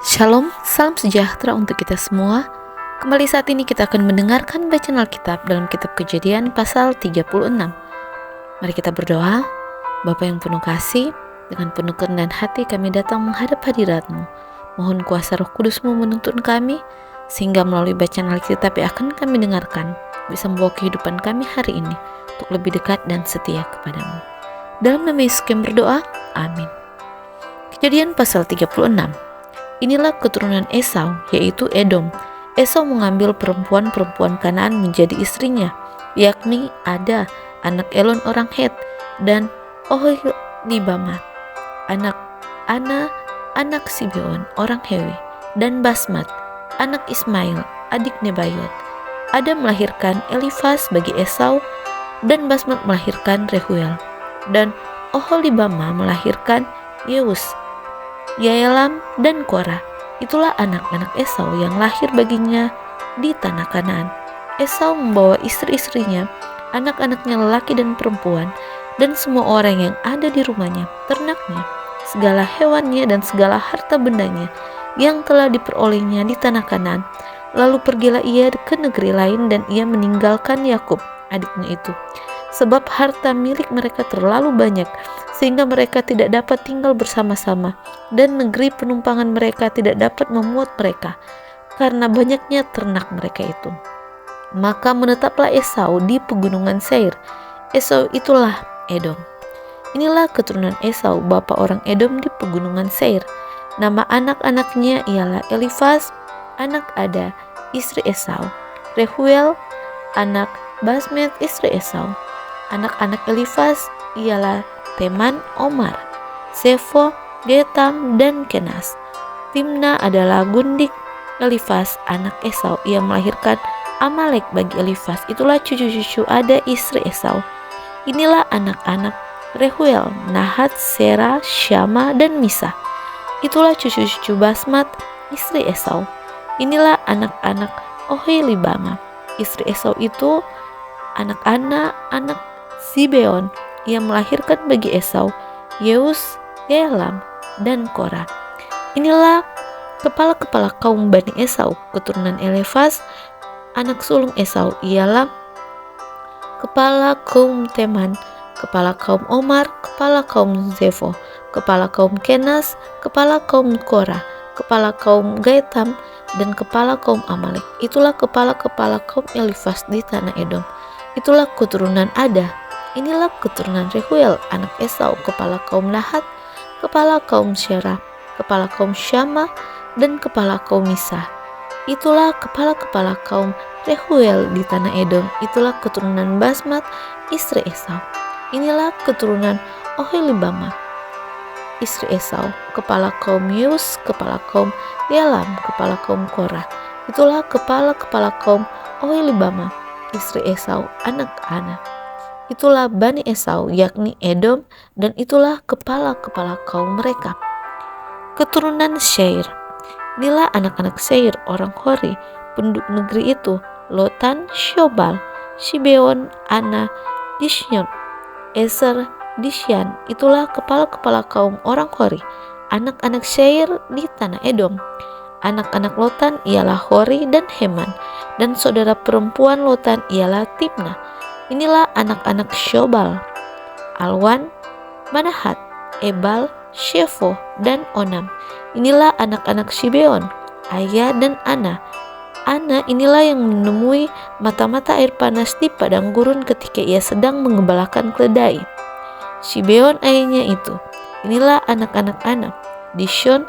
Shalom, salam sejahtera untuk kita semua. Kembali saat ini kita akan mendengarkan bacaan Alkitab dalam kitab Kejadian pasal 36. Mari kita berdoa. Bapa yang penuh kasih, dengan penuh kerendahan hati kami datang menghadap hadirat-Mu. Mohon kuasa Roh Kudus-Mu menuntun kami, sehingga melalui bacaan Alkitab yang akan kami dengarkan, bisa membawa kehidupan kami hari ini untuk lebih dekat dan setia kepada-Mu. Dalam nama Yesus kami berdoa, amin. Kejadian pasal 36. Inilah keturunan Esau, yaitu Edom. Esau mengambil perempuan-perempuan Kanaan menjadi istrinya, yakni Ada, anak Elon orang Het, dan Oholibama, anak Ana, anak Sibeon orang Hewi, dan Basmat, anak Ismail, adik Nebayot. Ada melahirkan Elifas bagi Esau, dan Basmat melahirkan Rehuel, dan Oholibama melahirkan Yeus, Yaelam, dan Korah. Itulah anak-anak Esau yang lahir baginya di tanah Kanaan. Esau membawa istri-istrinya, anak-anaknya lelaki dan perempuan, dan semua orang yang ada di rumahnya, ternaknya, segala hewannya, dan segala harta bendanya yang telah diperolehnya di tanah Kanaan. Lalu pergilah ia ke negeri lain, dan ia meninggalkan Yakub, adiknya itu, sebab harta milik mereka terlalu banyak, sehingga mereka tidak dapat tinggal bersama-sama, dan negeri penumpangan mereka tidak dapat memuat mereka, karena banyaknya ternak mereka itu. Maka menetaplah Esau di pegunungan Seir. Esau itulah Edom. Inilah keturunan Esau, bapa orang Edom di pegunungan Seir. Nama anak-anaknya ialah Elifas, anak Ada, istri Esau, Rehuel, anak Basmet, istri Esau. Anak-anak Elifas ialah Teman, Omar, Sefo, Getam, dan Kenas. Timna adalah gundik Elifas, anak Esau. Ia melahirkan Amalek bagi Elifas. Itulah cucu-cucu Ada, istri Esau. Inilah anak-anak Rehuel, Nahat, Sera, Syama, dan Misa. Itulah cucu-cucu Basmat, istri Esau. Inilah anak-anak Oholibama, istri Esau itu anak Ana, anak Sibeon. Ia melahirkan bagi Esau Yeus, Yaelam, dan Korah. Inilah kepala-kepala kaum Bani Esau, keturunan Elifas, anak sulung Esau ialah kepala kaum Teman, kepala kaum Omar, kepala kaum Zefo, kepala kaum Kenas, kepala kaum Korah, kepala kaum Getam, dan kepala kaum Amalek. Itulah kepala-kepala kaum Elifas di tanah Edom. Itulah keturunan Ada. Inilah keturunan Rehuel, anak Esau, kepala kaum Nahat, kepala kaum Syera, kepala kaum Syama, dan kepala kaum Misa. Itulah kepala-kepala kaum Rehuel di tanah Edom. Itulah keturunan Basmat, istri Esau. Inilah keturunan Oholibama, istri Esau, kepala kaum Yeus, kepala kaum Yaelam, kepala kaum Korah. Itulah kepala-kepala kaum Oholibama, istri Esau, anak Ana. Itulah Bani Esau, yakni Edom, dan itulah kepala-kepala kaum mereka. Keturunan Seir. Inilah anak-anak Seir, orang Hori, penduduk negeri itu, Lotan, Syobal, Sibeon, Ana, Dishyon, Eser, Disyan. Itulah kepala-kepala kaum orang Hori, anak-anak Seir di tanah Edom. Anak-anak Lotan ialah Hori dan Heman, dan saudara perempuan Lotan ialah Timna. Inilah anak-anak Syobal, Alwan, Manahat, Ebal, Shefo, dan Onam. Inilah anak-anak Sibeon, Aya, dan Ana. Ana inilah yang menemui mata-mata air panas di padang gurun ketika ia sedang mengembalakan keledai. Sibeon ayahnya itu. Inilah anak-anak Ana, Dishyon,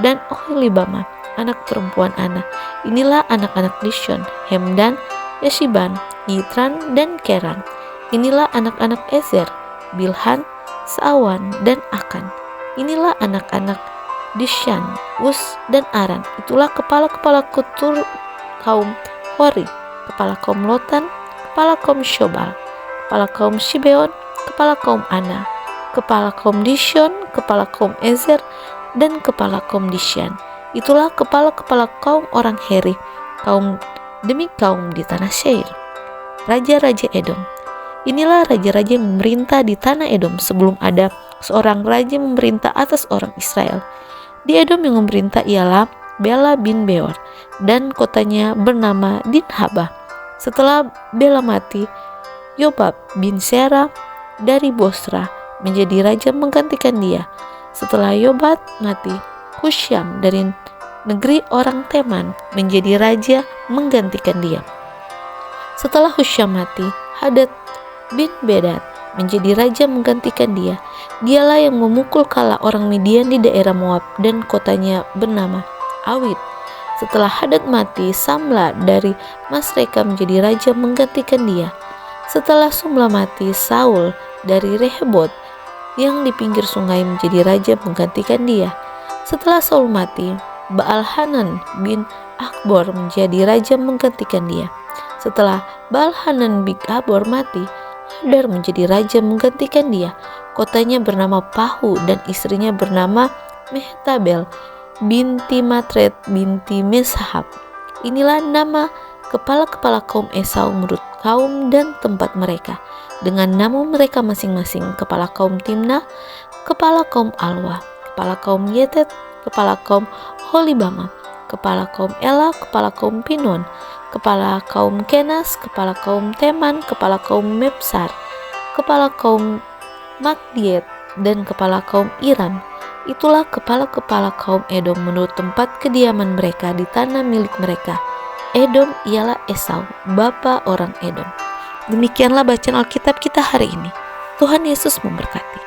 dan Oholibama, anak perempuan Ana. Inilah anak-anak Dishyon, Hemdan, Yeshiban, Yitran, dan Keran. Inilah anak-anak Ezer, Bilhan, Saawan, dan Akan. Inilah anak-anak Disyan, Us, dan Aran. Itulah kepala-kepala kaum Hori, kepala kaum Lotan, kepala kaum Syobal, kepala kaum Sibeon, kepala kaum Ana, kepala kaum Dishyon, kepala kaum Ezer, dan kepala kaum Disyan. Itulah kepala-kepala kaum orang Heri, kaum demi kaum di tanah Seir. Raja-raja Edom. Inilah raja-raja yang memerintah di tanah Edom sebelum ada seorang raja memerintah atas orang Israel. Di Edom yang memerintah ialah Bela bin Beor, dan kotanya bernama Dinhabah. Setelah Bela mati, Yobab bin Sera dari Bosra menjadi raja menggantikan dia. Setelah Yobab mati, Husyam dari negeri orang Teman menjadi raja menggantikan dia. Setelah Husyam mati, Hadad bin Bedad menjadi raja menggantikan dia. Dialah yang memukul kala orang Midian di daerah Moab, dan kotanya bernama Awit. Setelah Hadad mati, Samla dari Masreka menjadi raja menggantikan dia. Setelah Sumla mati, Saul dari Rehobot yang di pinggir sungai menjadi raja menggantikan dia. Setelah Saul mati, Baal-Hanan bin Akbor menjadi raja menggantikan dia. Setelah Baal-Hanan bin Akbor mati, Hadar menjadi raja menggantikan dia. Kotanya bernama Pahu, dan istrinya bernama Mehtabel binti Matred binti Meshahab. Inilah nama kepala-kepala kaum Esau menurut kaum dan tempat mereka, dengan nama mereka masing-masing: kepala kaum Timnah, kepala kaum Alwa, kepala kaum Yetet, kepala kaum Holibama, kepala kaum Ela, kepala kaum Pinon, kepala kaum Kenas, kepala kaum Teman, kepala kaum Mepsar, kepala kaum Magdiet, dan kepala kaum Iram. Itulah kepala-kepala kaum Edom menurut tempat kediaman mereka di tanah milik mereka. Edom ialah Esau, bapa orang Edom. Demikianlah bacaan Alkitab kita hari ini. Tuhan Yesus memberkati.